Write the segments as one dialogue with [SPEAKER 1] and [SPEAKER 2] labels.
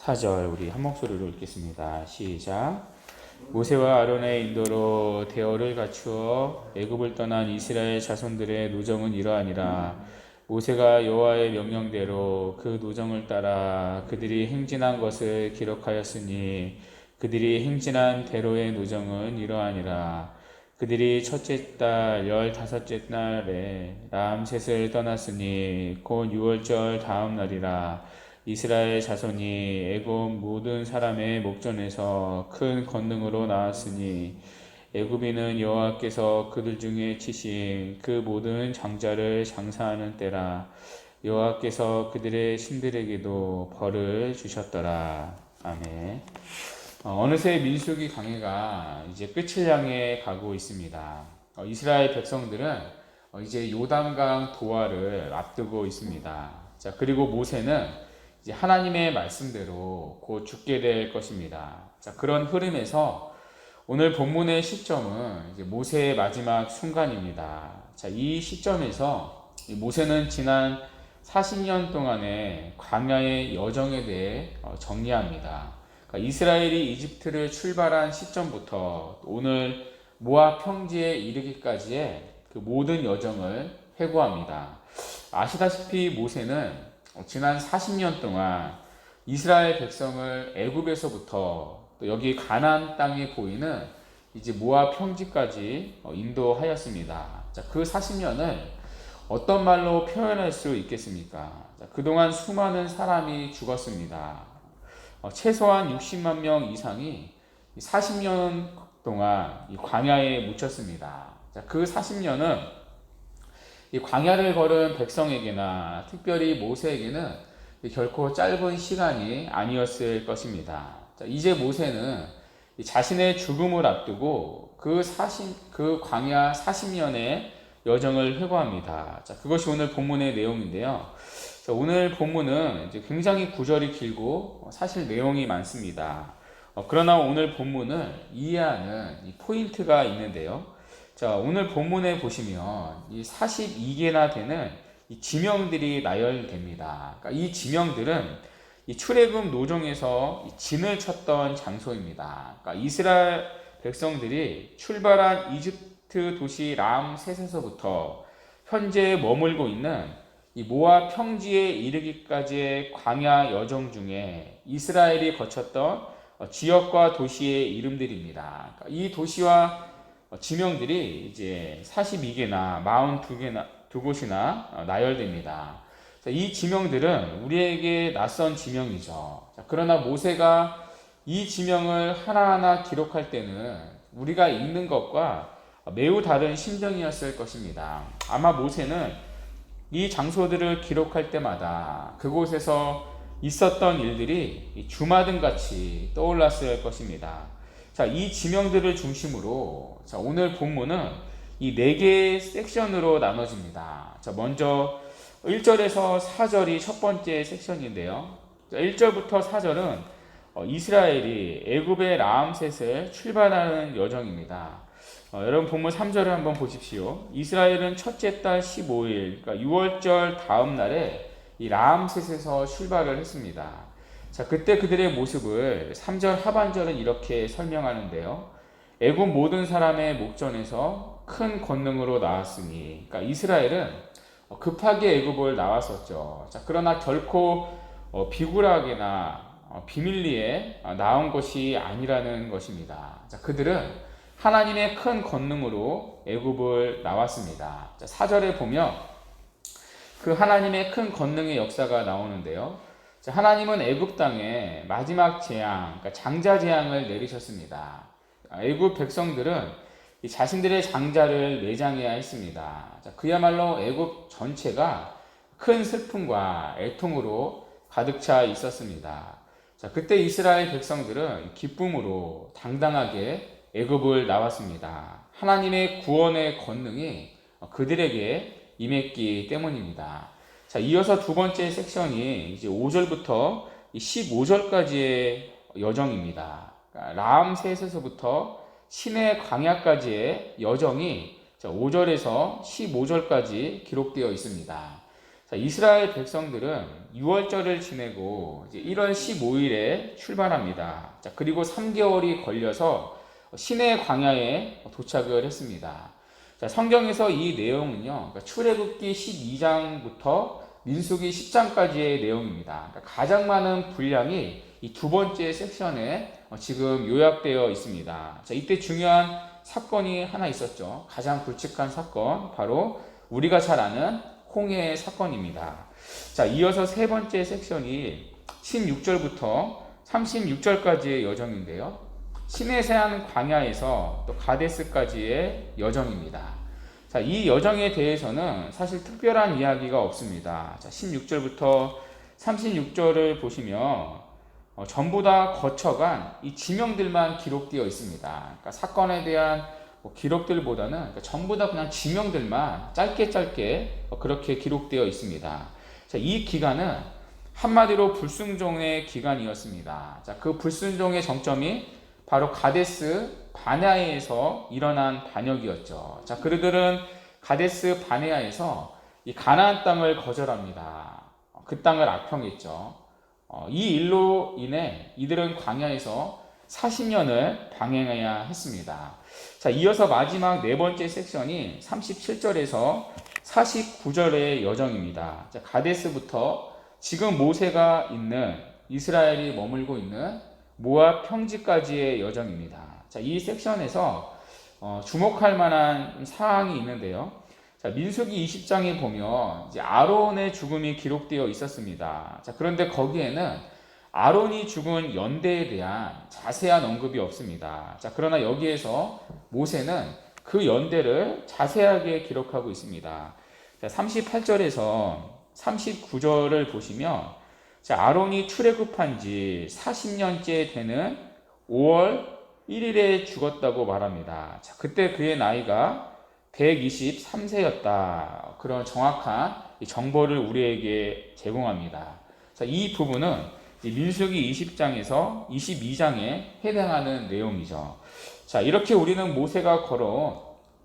[SPEAKER 1] 4절 우리 한 목소리로 읽겠습니다. 시작. 모세와 아론의 인도로 대어를 갖추어 애굽을 떠난 이스라엘 자손들의 노정은 이러하니라. 모세가 여호와의 명령대로 그 노정을 따라 그들이 행진한 것을 기록하였으니 그들이 행진한 대로의 노정은 이러하니라. 그들이 첫째 달 15째 날에 람셋을 떠났으니 곧 6월절 다음 날이라. 이스라엘 자손이 애굽 모든 사람의 목전에서 큰 권능으로 나왔으니 애굽인은 여호와께서 그들 중에 치신 그 모든 장자를 장사하는 때라. 여호와께서 그들의 신들에게도 벌을 주셨더라. 아멘. 어느새 민수기 강해가 이제 끝을 향해 가고 있습니다. 이스라엘 백성들은 이제 요단강 도하를 앞두고 있습니다. 자, 그리고 모세는 이제 하나님의 말씀대로 곧 죽게 될 것입니다. 자, 그런 흐름에서 오늘 본문의 시점은 이제 모세의 마지막 순간입니다. 자, 이 시점에서 모세는 지난 40년 동안의 광야의 여정에 대해 정리합니다. 그러니까 이스라엘이 이집트를 출발한 시점부터 오늘 모압 평지에 이르기까지의 그 모든 여정을 회고합니다. 아시다시피 모세는 지난 40년 동안 이스라엘 백성을 애굽에서부터 또 여기 가나안 땅에 보이는 이제 모압 평지까지 인도하였습니다. 자, 그 40년을 어떤 말로 표현할 수 있겠습니까? 자, 그동안 수많은 사람이 죽었습니다. 최소한 60만 명 이상이 40년 동안 이 광야에 묻혔습니다. 자, 그 40년은 이 광야를 걸은 백성에게나 특별히 모세에게는 결코 짧은 시간이 아니었을 것입니다. 자, 이제 모세는 자신의 죽음을 앞두고 그 광야 40년의 여정을 회고합니다. 자, 그것이 오늘 본문의 내용인데요. 자, 오늘 본문은 이제 굉장히 구절이 길고 사실 내용이 많습니다. 그러나 오늘 본문을 이해하는 이 포인트가 있는데요. 자, 오늘 본문에 보시면 이 42개나 되는 이 지명들이 나열됩니다. 그러니까 이 지명들은 이 출애굽 노정에서 이 진을 쳤던 장소입니다. 그러니까 이스라엘 백성들이 출발한 이집트 도시 람셋에서부터 현재 머물고 있는 이 모압 평지에 이르기까지의 광야 여정 중에 이스라엘이 거쳤던 지역과 도시의 이름들입니다. 그러니까 이 도시와 지명들이 이제 42개나 42개나 두 곳이나 나열됩니다. 이 지명들은 우리에게 낯선 지명이죠. 그러나 모세가 이 지명을 하나하나 기록할 때는 우리가 읽는 것과 매우 다른 심정이었을 것입니다. 아마 모세는 이 장소들을 기록할 때마다 그곳에서 있었던 일들이 주마등같이 떠올랐을 것입니다. 자, 이 지명들을 중심으로 오늘 본문은 이 4개의 섹션으로 나눠집니다. 자, 먼저 1절에서 4절이 첫 번째 섹션인데요. 1절부터 4절은 이스라엘이 애굽의 람셋을 출발하는 여정입니다. 여러분 본문 3절을 한번 보십시오. 이스라엘은 첫째 달 15일, 그러니까 6월절 다음 날에 이 람셋에서 출발을 했습니다. 자, 그때 그들의 모습을 3절 하반절은 이렇게 설명하는데요. 애굽 모든 사람의 목전에서 큰 권능으로 나왔으니, 그러니까 이스라엘은 급하게 애굽을 나왔었죠. 자, 그러나 결코 비굴하게나 비밀리에 나온 것이 아니라는 것입니다. 자, 그들은 하나님의 큰 권능으로 애굽을 나왔습니다. 자, 4절에 보면 그 하나님의 큰 권능의 역사가 나오는데요. 자, 하나님은 애굽 땅에 마지막 재앙, 그러니까 장자 재앙을 내리셨습니다. 애굽 백성들은 자신들의 장자를 매장해야 했습니다. 자, 그야말로 애굽 전체가 큰 슬픔과 애통으로 가득 차 있었습니다. 자, 그때 이스라엘 백성들은 기쁨으로 당당하게 애굽을 나왔습니다. 하나님의 구원의 권능이 그들에게 임했기 때문입니다. 자, 이어서 두 번째 섹션이 이제 5절부터 15절까지의 여정입니다. 그러니까 람셋에서부터 시내 광야까지의 여정이 5절에서 15절까지 기록되어 있습니다. 자, 이스라엘 백성들은 6월절을 지내고 이제 1월 15일에 출발합니다. 자, 그리고 3개월이 걸려서 시내 광야에 도착을 했습니다. 자, 성경에서 이 내용은요, 그러니까 출애굽기 12장부터 민수기 10장까지의 내용입니다. 그러니까 가장 많은 분량이 이 두 번째 섹션에 지금 요약되어 있습니다. 자, 이때 중요한 사건이 하나 있었죠. 가장 굵직한 사건, 바로 우리가 잘 아는 홍해의 사건입니다. 자, 이어서 세 번째 섹션이 16절부터 36절까지의 여정인데요. 시내세안 광야에서 또 가데스까지의 여정입니다. 자, 이 여정에 대해서는 사실 특별한 이야기가 없습니다. 자, 16절부터 36절을 보시면 전부 다 거쳐간 이 지명들만 기록되어 있습니다. 그러니까 사건에 대한 기록들보다는 그러니까 전부 다 그냥 지명들만 짧게 그렇게 기록되어 있습니다. 자, 이 기간은 한마디로 불순종의 기간이었습니다. 자, 그 불순종의 정점이 바로 가데스 바네아에서 일어난 반역이었죠. 자, 그들은 가데스 바네아에서 이 가나안 땅을 거절합니다. 그 땅을 악평했죠. 이 일로 인해 이들은 광야에서 40년을 방행해야 했습니다. 자, 이어서 마지막 네 번째 섹션이 37절에서 49절의 여정입니다. 자, 가데스부터 지금 모세가 있는 이스라엘이 머물고 있는 모압 평지까지의 여정입니다. 자, 이 섹션에서 주목할 만한 사항이 있는데요. 자, 민수기 20장에 보면 이제 아론의 죽음이 기록되어 있었습니다. 자, 그런데 거기에는 아론이 죽은 연대에 대한 자세한 언급이 없습니다. 자, 그러나 여기에서 모세는 그 연대를 자세하게 기록하고 있습니다. 자, 38절에서 39절을 보시면 자, 아론이 출애굽한 지 40년째 되는 5월 1일에 죽었다고 말합니다. 자, 그때 그의 나이가 123세였다. 그런 정확한 정보를 우리에게 제공합니다. 자, 이 부분은 민수기 20장에서 22장에 해당하는 내용이죠. 자, 이렇게 우리는 모세가 걸어온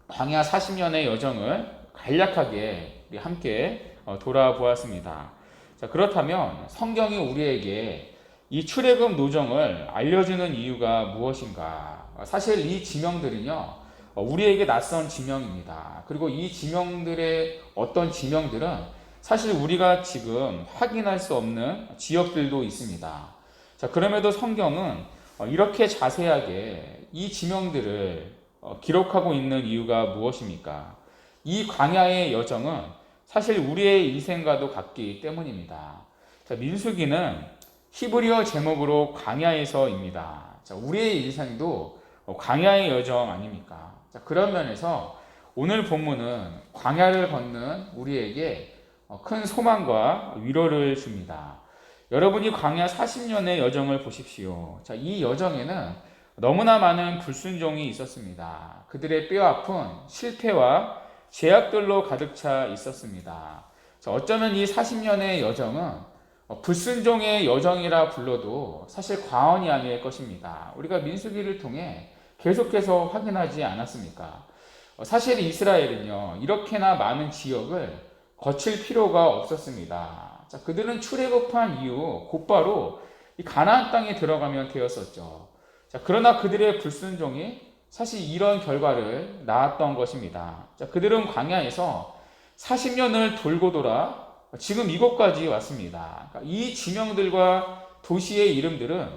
[SPEAKER 1] 광야 40년의 여정을 간략하게 함께 돌아보았습니다. 자, 그렇다면 성경이 우리에게 이 출애굽 노정을 알려주는 이유가 무엇인가? 사실 이 지명들은요, 우리에게 낯선 지명입니다. 그리고 이 지명들의 어떤 지명들은 사실 우리가 지금 확인할 수 없는 지역들도 있습니다. 자, 그럼에도 성경은 이렇게 자세하게 이 지명들을 기록하고 있는 이유가 무엇입니까? 이 광야의 여정은 사실 우리의 인생과도 같기 때문입니다. 자, 민수기는 히브리어 제목으로 광야에서입니다. 자, 우리의 인생도 광야의 여정 아닙니까? 자, 그런 면에서 오늘 본문은 광야를 걷는 우리에게 큰 소망과 위로를 줍니다. 여러분이 광야 40년의 여정을 보십시오. 자, 이 여정에는 너무나 많은 불순종이 있었습니다. 그들의 뼈아픈 실패와 제약들로 가득 차 있었습니다. 자, 어쩌면 이 40년의 여정은 불순종의 여정이라 불러도 사실 과언이 아닐 것입니다. 우리가 민수기를 통해 계속해서 확인하지 않았습니까? 사실 이스라엘은요, 이렇게나 많은 지역을 거칠 필요가 없었습니다. 자, 그들은 출애굽한 이후 곧바로 이 가나안 땅에 들어가면 되었었죠. 자, 그러나 그들의 불순종이 사실 이런 결과를 낳았던 것입니다. 자, 그들은 광야에서 40년을 돌고 돌아 지금 이곳까지 왔습니다. 그러니까 이 지명들과 도시의 이름들은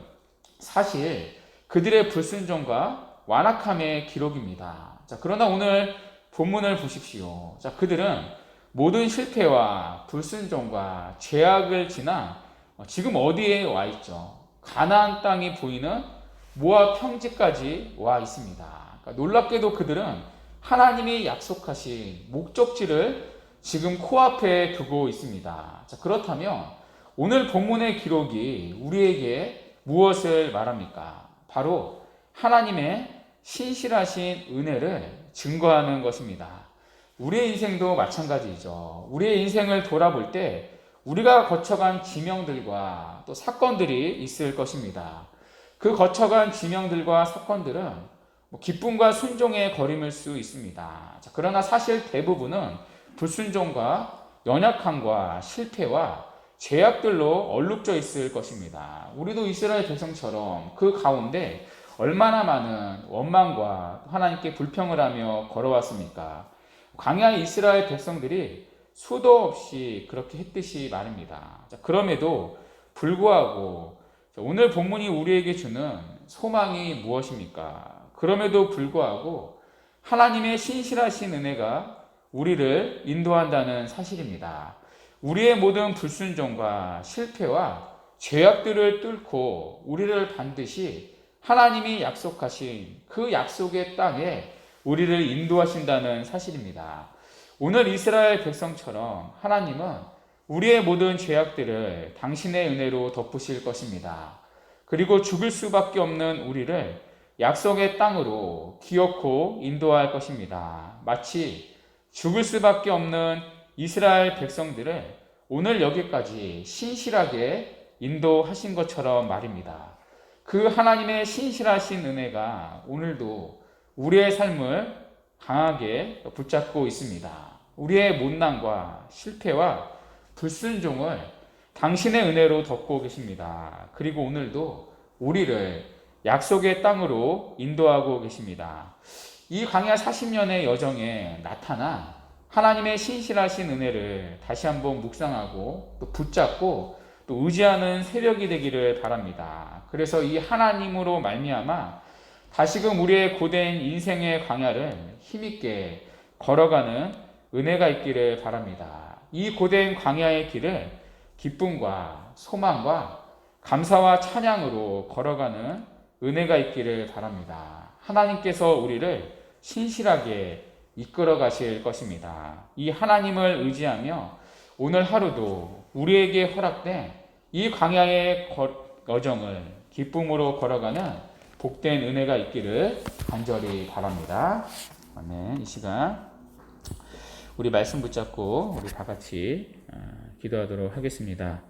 [SPEAKER 1] 사실 그들의 불순종과 완악함의 기록입니다. 자, 그러나 오늘 본문을 보십시오. 자, 그들은 모든 실패와 불순종과 죄악을 지나 지금 어디에 와 있죠? 가나안 땅이 보이는 모압 평지까지 와 있습니다. 그러니까 놀랍게도 그들은 하나님이 약속하신 목적지를 지금 코앞에 두고 있습니다. 자, 그렇다면 오늘 본문의 기록이 우리에게 무엇을 말합니까? 바로 하나님의 신실하신 은혜를 증거하는 것입니다. 우리의 인생도 마찬가지죠. 우리의 인생을 돌아볼 때 우리가 거쳐간 지명들과 또 사건들이 있을 것입니다. 그 거쳐간 지명들과 사건들은 기쁨과 순종의 거림일 수 있습니다. 자, 그러나 사실 대부분은 불순종과 연약함과 실패와 죄악들로 얼룩져 있을 것입니다. 우리도 이스라엘 백성처럼 그 가운데 얼마나 많은 원망과 하나님께 불평을 하며 걸어왔습니까? 광야의 이스라엘 백성들이 수도 없이 그렇게 했듯이 말입니다. 그럼에도 불구하고 오늘 본문이 우리에게 주는 소망이 무엇입니까? 그럼에도 불구하고 하나님의 신실하신 은혜가 우리를 인도한다는 사실입니다. 우리의 모든 불순종과 실패와 죄악들을 뚫고 우리를 반드시 하나님이 약속하신 그 약속의 땅에 우리를 인도하신다는 사실입니다. 오늘 이스라엘 백성처럼 하나님은 우리의 모든 죄악들을 당신의 은혜로 덮으실 것입니다. 그리고 죽을 수밖에 없는 우리를 약속의 땅으로 기어코 인도할 것입니다. 마치 죽을 수밖에 없는 이스라엘 백성들을 오늘 여기까지 신실하게 인도하신 것처럼 말입니다. 그 하나님의 신실하신 은혜가 오늘도 우리의 삶을 강하게 붙잡고 있습니다. 우리의 못난과 실패와 불순종을 당신의 은혜로 덮고 계십니다. 그리고 오늘도 우리를 약속의 땅으로 인도하고 계십니다. 이 광야 40년의 여정에 나타난 하나님의 신실하신 은혜를 다시 한번 묵상하고 또 붙잡고 또 의지하는 새벽이 되기를 바랍니다. 그래서 이 하나님으로 말미암아 다시금 우리의 고된 인생의 광야를 힘있게 걸어가는 은혜가 있기를 바랍니다. 이 고된 광야의 길을 기쁨과 소망과 감사와 찬양으로 걸어가는 은혜가 있기를 바랍니다. 하나님께서 우리를 신실하게 이끌어 가실 것입니다. 이 하나님을 의지하며 오늘 하루도 우리에게 허락된 이 광야의 여정을 기쁨으로 걸어가는 복된 은혜가 있기를 간절히 바랍니다. 아멘. 이 시간 우리 말씀 붙잡고 우리 다 같이 기도하도록 하겠습니다.